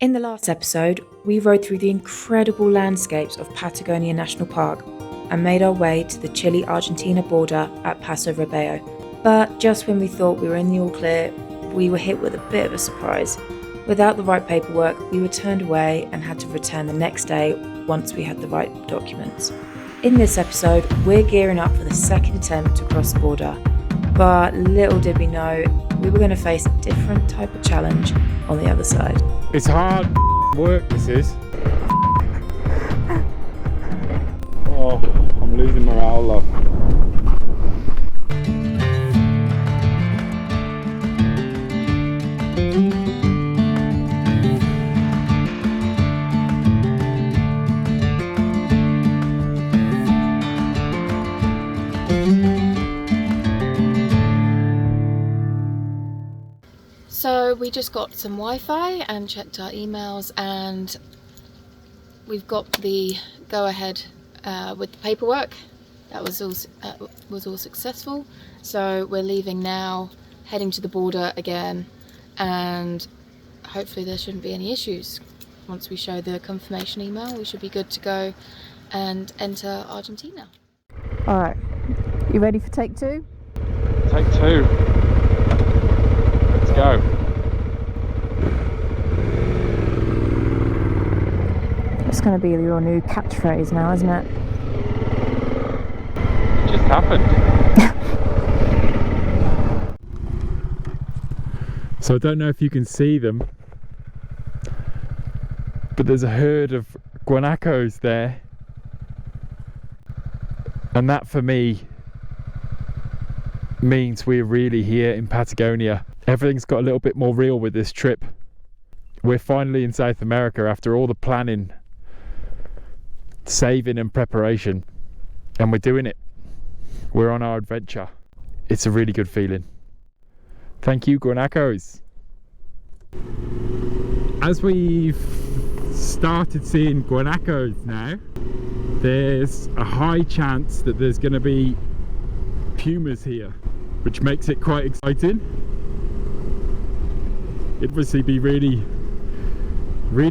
In the last episode, we rode through the incredible landscapes of Patagonia National Park and made our way to the Chile-Argentina border at Paso Robles. But just when we thought we were in the all clear, we were hit with a bit of a surprise. Without the right paperwork, we were turned away and had to return the next day once we had the right documents. In this episode, we're gearing up for the second attempt to cross the border. But little did we know, we were going to face a different type of challenge on the other side. It's hard work, this is. Oh, I'm losing morale, love. So we just got some Wi-Fi and checked our emails, and we've got the go-ahead with the paperwork. That was all successful. So we're leaving now, heading to the border again, and hopefully there shouldn't be any issues. Once we show the confirmation email, we should be good to go and enter Argentina. All right, you ready for take two? Take two. Let's go. It's going to be your new catchphrase now, isn't it? It just happened. So I don't know if you can see them, but there's a herd of guanacos there. And that for me means we're really here in Patagonia. Everything's got a little bit more real with this trip. We're finally in South America after all the planning, saving and preparation, and we're doing it. We're on our adventure. It's a really good feeling. Thank you, guanacos. As we've started seeing guanacos now, there's a high chance that there's going to be pumas here, which makes it quite exciting. It'd obviously be really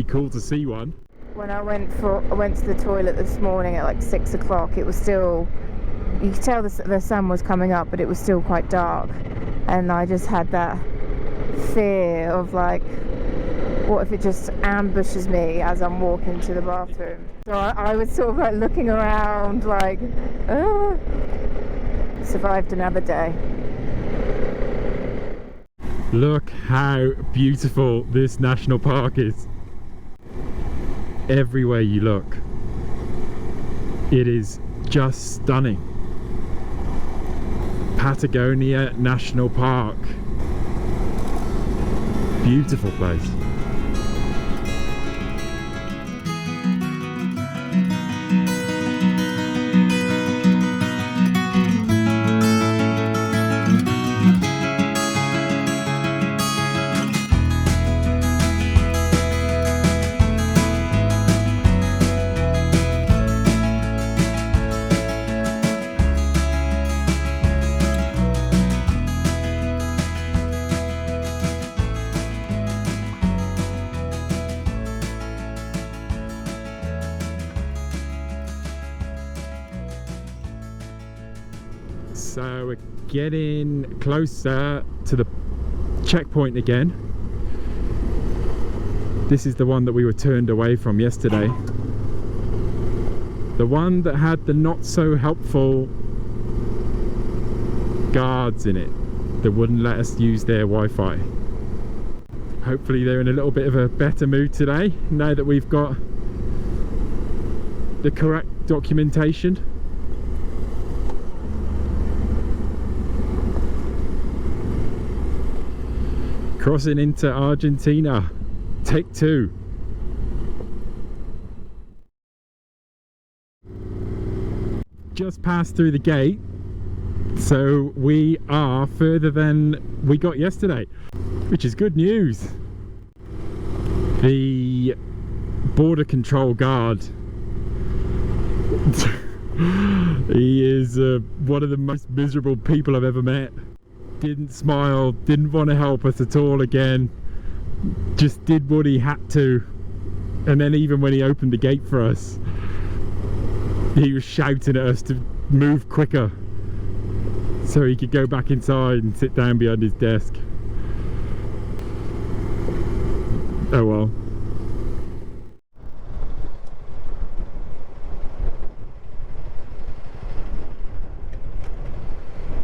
cool to see one. When I went to the toilet this morning at like 6 o'clock, it was still, you could tell the sun was coming up, but it was still quite dark, and I just had that fear of like, what if it just ambushes me as I'm walking to the bathroom? So I was sort of like looking around like, oh. Survived another day. Look how beautiful this national park is. Everywhere you look, it is just stunning. Patagonia National Park. Beautiful place. So we're getting closer to the checkpoint again. This is the one that we were turned away from yesterday. The one that had the not so helpful guards in it that wouldn't let us use their Wi-Fi. Hopefully they're in a little bit of a better mood today, now that we've got the correct documentation. Crossing into Argentina, take two. Just passed through the gate, so we are further than we got yesterday, which is good news. The border control guard, he is one of the most miserable people I've ever met. Didn't smile, didn't want to help us at all again. just did what he had to, and then even when he opened the gate for us, he was shouting at us to move quicker so he could go back inside and sit down behind his desk. Oh well.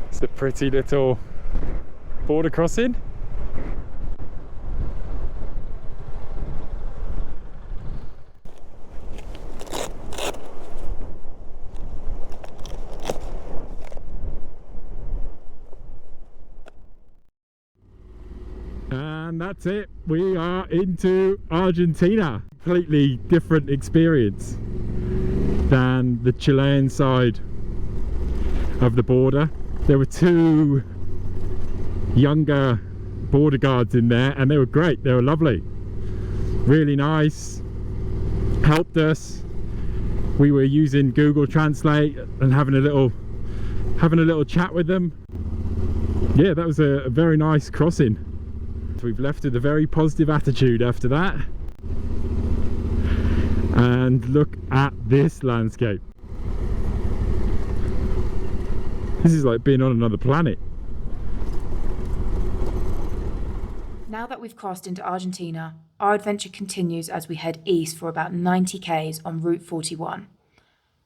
It's a pretty little border crossing. And that's it, we are into Argentina. Completely different experience than the Chilean side of the border. There were two younger border guards in there and they were great, they were lovely, really nice, helped us. We were using Google Translate and having a little chat with them. Yeah, that was a very nice crossing. We've left with a very positive attitude after that. And look at this landscape. This is like being on another planet. Now that we've crossed into Argentina, our adventure continues as we head east for about 90 k's on Route 41.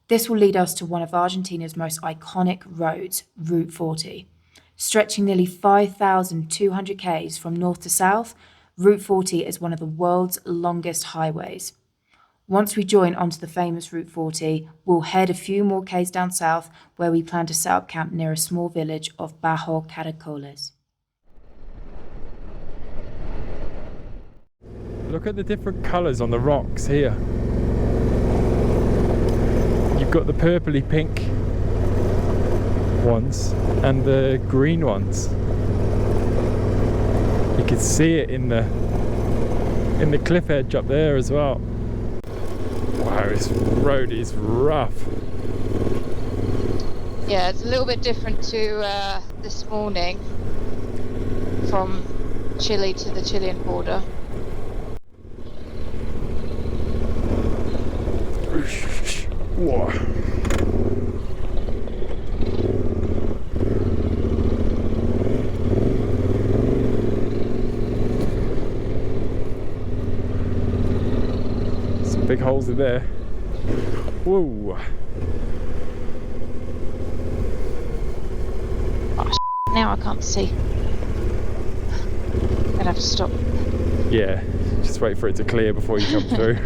This will lead us to one of Argentina's most iconic roads, Route 40. Stretching nearly 5,200 k's from north to south, Route 40 is one of the world's longest highways. Once we join onto the famous Route 40, we'll head a few more k's down south where we plan to set up camp near a small village of Bajo Caracoles. Look at the different colours on the rocks here. You've got the purpley pink ones and the green ones. You can see it in the cliff edge up there as well. Wow, this road is rough. Yeah, it's a little bit different to this morning from Chile to the Chilean border. Whoa. Some big holes in there. Whoa. Oh, now I can't see. I'd have to stop. Yeah, just wait for it to clear before you come through.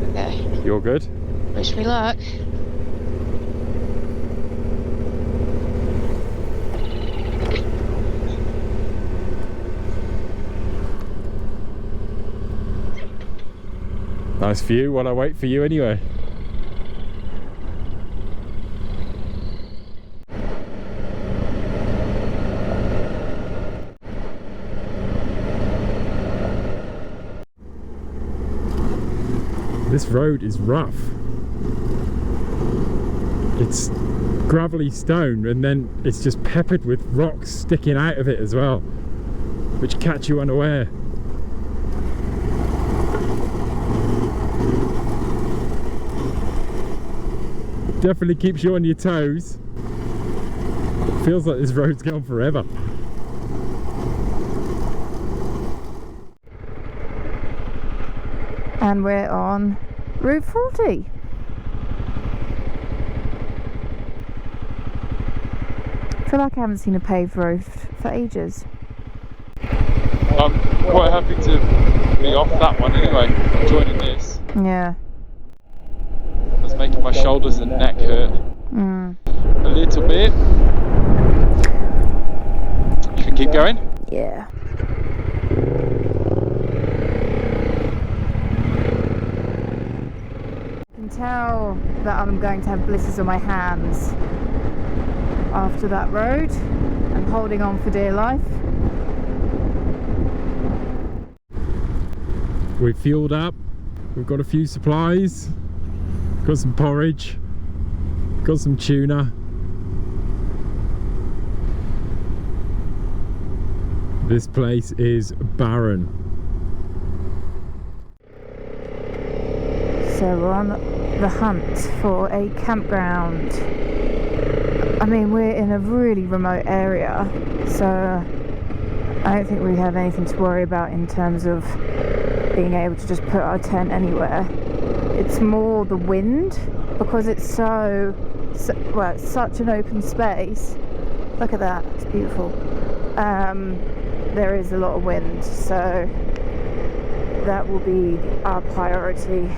Okay. You're good? Wish me luck. Nice view while I wait for you anyway. This road is rough. It's gravelly stone and then it's just peppered with rocks sticking out of it as well, which catch you unaware. Definitely keeps you on your toes. Feels like this road's gone forever. And we're on Route 40. I feel like I haven't seen a paved road for ages. I'm quite happy to be off that one anyway. I'm joining this. Yeah. It's making my shoulders and neck hurt a little bit. You can keep going? Yeah. I can tell that I'm going to have blisters on my hands after that road. I'm holding on for dear life. We've fueled up, we've got a few supplies, got some porridge, got some tuna. This place is barren. So we're on the hunt for a campground. I mean, we're in a really remote area, so I don't think we have anything to worry about in terms of being able to just put our tent anywhere. It's more the wind, because it's well, it's such an open space. Look at that, it's beautiful. There is a lot of wind, so that will be our priority,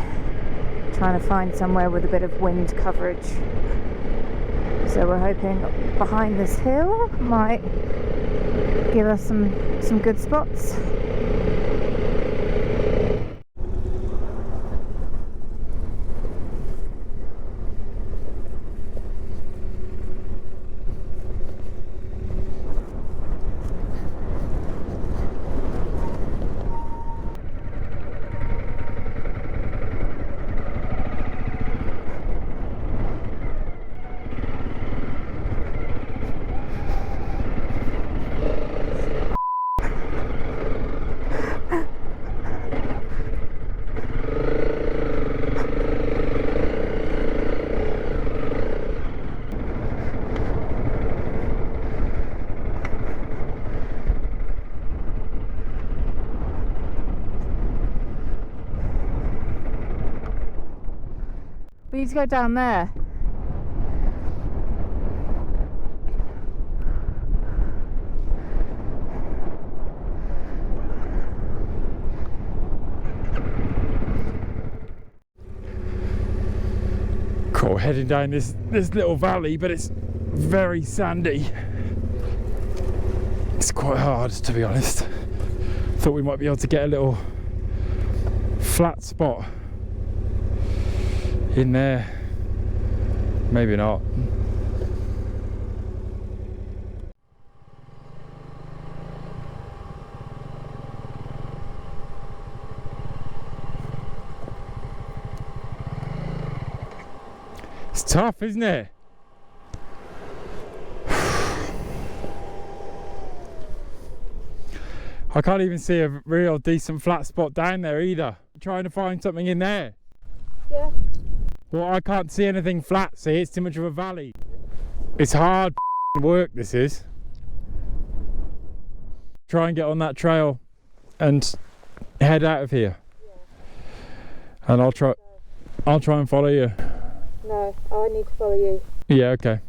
trying to find somewhere with a bit of wind coverage. So we're hoping behind this hill might give us some good spots. We need to go down there. Cool, heading down this little valley, but it's very sandy. It's quite hard, to be honest. Thought we might be able to get a little flat spot in there. Maybe not. It's tough, isn't it? I can't even see a real decent flat spot down there either. I'm trying to find something in there. Yeah. Well, I can't see anything flat, see, it's too much of a valley. It's hard work, this is. Try and get on that trail and head out of here. Yeah. And I'll try and follow you. No, I need to follow you. Yeah, okay.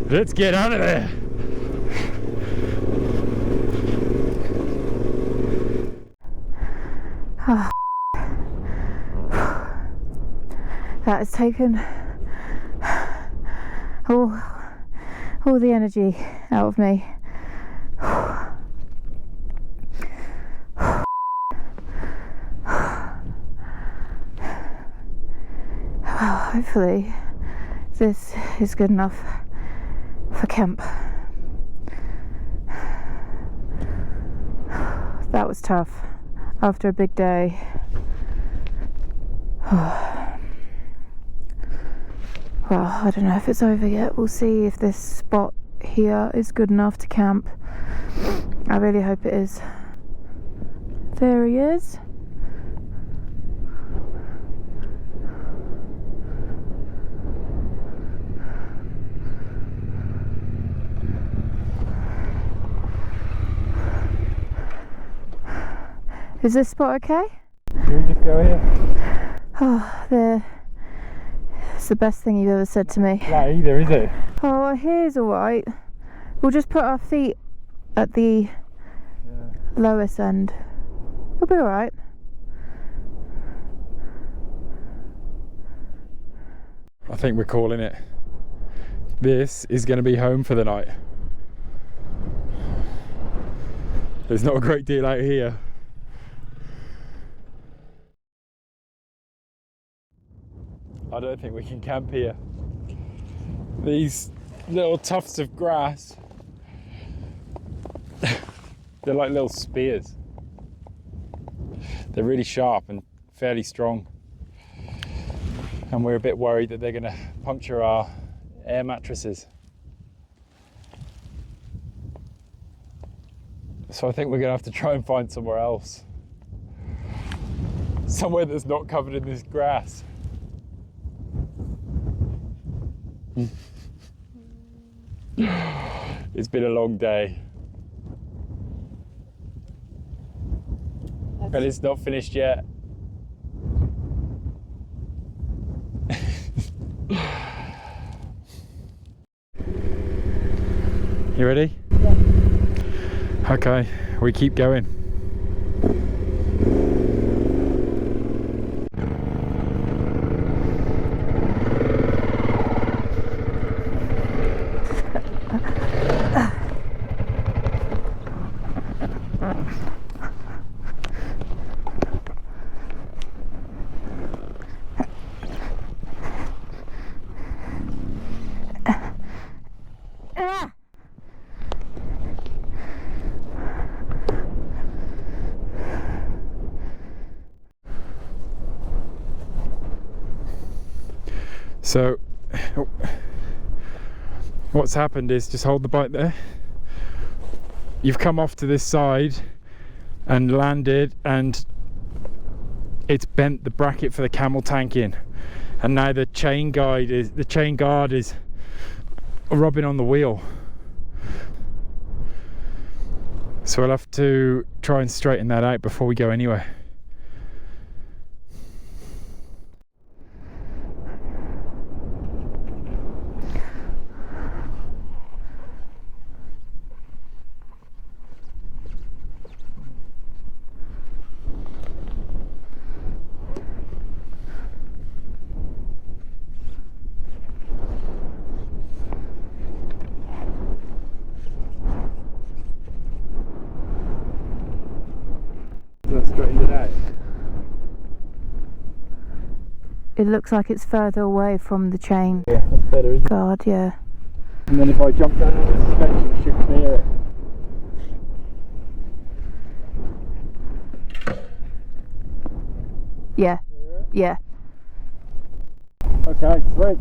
Let's get out of there. Oh. That has taken all the energy out of me. Well, hopefully this is good enough for camp. That was tough after a big day. Well, I don't know if it's over yet. We'll see if this spot here is good enough to camp. I really hope it is. There he is. Is this spot okay? Should we just go here? Oh, there. It's the best thing you've ever said to me. Not either, is it? Oh, here's alright. We'll just put our feet at the lowest end. It'll be alright. I think we're calling it. This is going to be home for the night. There's not a great deal out here. don't think we can camp here. These little tufts of grass, they're like little spears. They're really sharp and fairly strong. And we're a bit worried that they're going to puncture our air mattresses. So I think we're going to have to try and find somewhere else. Somewhere that's not covered in this grass. It's been a long day. And it's not finished yet. You ready? Yeah. Okay, we keep going. So what's happened is, just hold the bike there. You've come off to this side and landed, and it's bent the bracket for the camel tank in, and now the chain guard is rubbing on the wheel. So we'll have to try and straighten that out before we go anywhere. Straightened it out. It looks like it's further away from the chain Yeah, that's better, isn't it? guard, yeah. And then if I jump down on the suspension, it should clear it. Yeah, Clear it? yeah. Okay, sweet.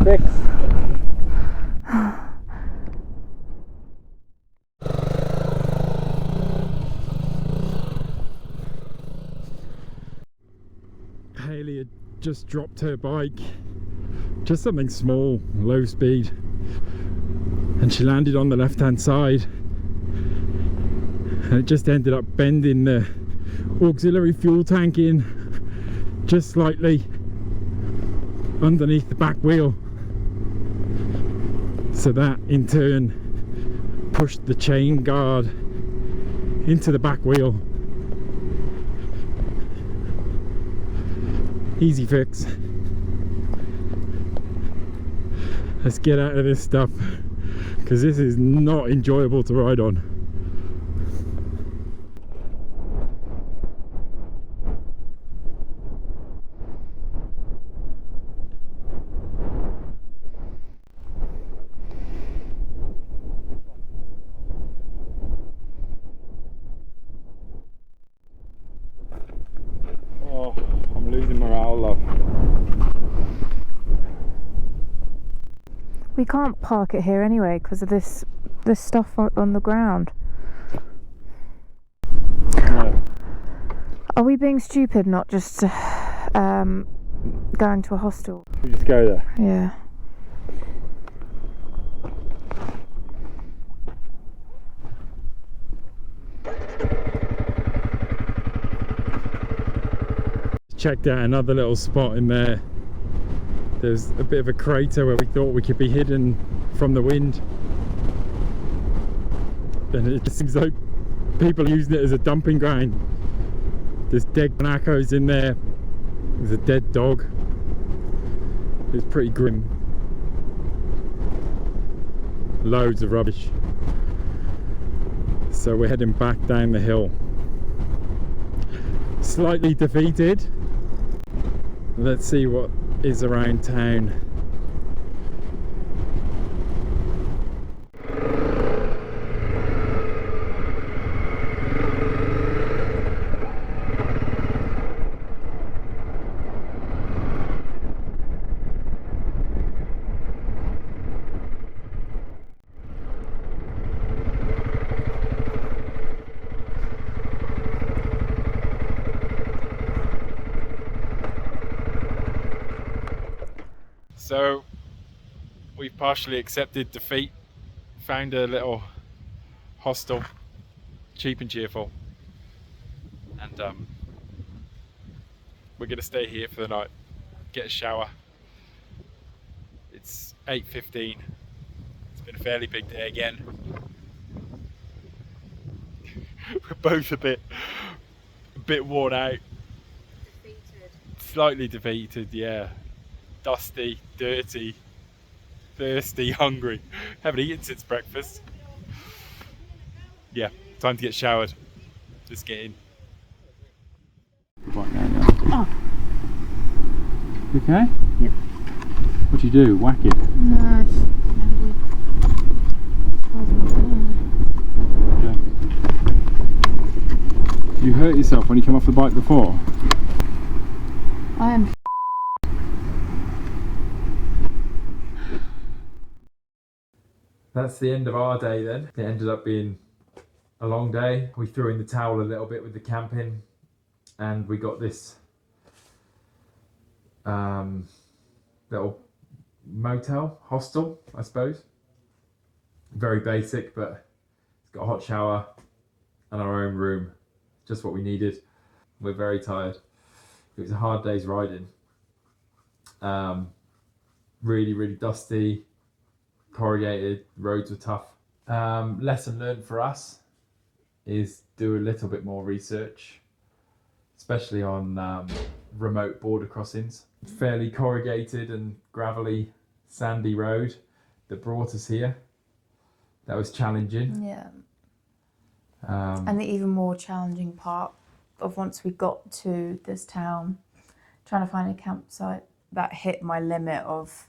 Fix. Hayley had just dropped her bike, just something small, low speed, and she landed on the left hand side, and it just ended up bending the auxiliary fuel tank in just slightly underneath the back wheel. So that in turn pushed the chain guard into the back wheel. Easy fix. Let's get out of this stuff, because this is not enjoyable to ride on. Oh, I'm losing morale, love. We can't park it here anyway because of this stuff on the ground. No. Are we being stupid not just going to a hostel? We just go there. Yeah. Checked out another little spot in there. There's a bit of a crater where we thought we could be hidden from the wind, and it just seems like people are using it as a dumping ground. There's dead guanacos in there, there's a dead dog. It's pretty grim. Loads of rubbish. So we're heading back down the hill. slightly defeated. Let's see what is around town. So we've partially accepted defeat, found a little hostel, cheap and cheerful, and we're going to stay here for the night, get a shower. It's 8:15, it's been a fairly big day again. We're both a bit worn out. Defeated. Slightly defeated, yeah. Dusty, dirty, thirsty, hungry. Haven't eaten since breakfast. Yeah, time to get showered. Just get in. Right now. Oh. You okay? Yep. What do you do? Whack it? No, Okay. You hurt yourself when you came off the bike before? I am. That's the end of our day then. It ended up being a long day. We threw in the towel a little bit with the camping, and we got this little motel, hostel, I suppose. Very basic, but it's got a hot shower and our own room. Just what we needed. We're very tired. It was a hard day's riding. Really, really dusty, corrugated, roads were tough. Lesson learned for us is do a little bit more research, especially on remote border crossings. Fairly corrugated and gravelly, sandy road that brought us here. That was challenging. Yeah. And the even more challenging part of once we got to this town, trying to find a campsite that hit my limit of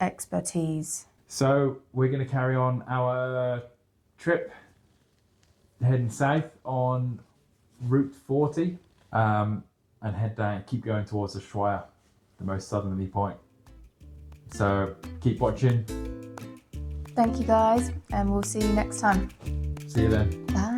expertise. So we're going to carry on our trip, heading south on Route 40, and head down, keep going towards Ushuaia, the most southerly point. So keep watching. Thank you guys, and we'll see you next time. See you then. Bye.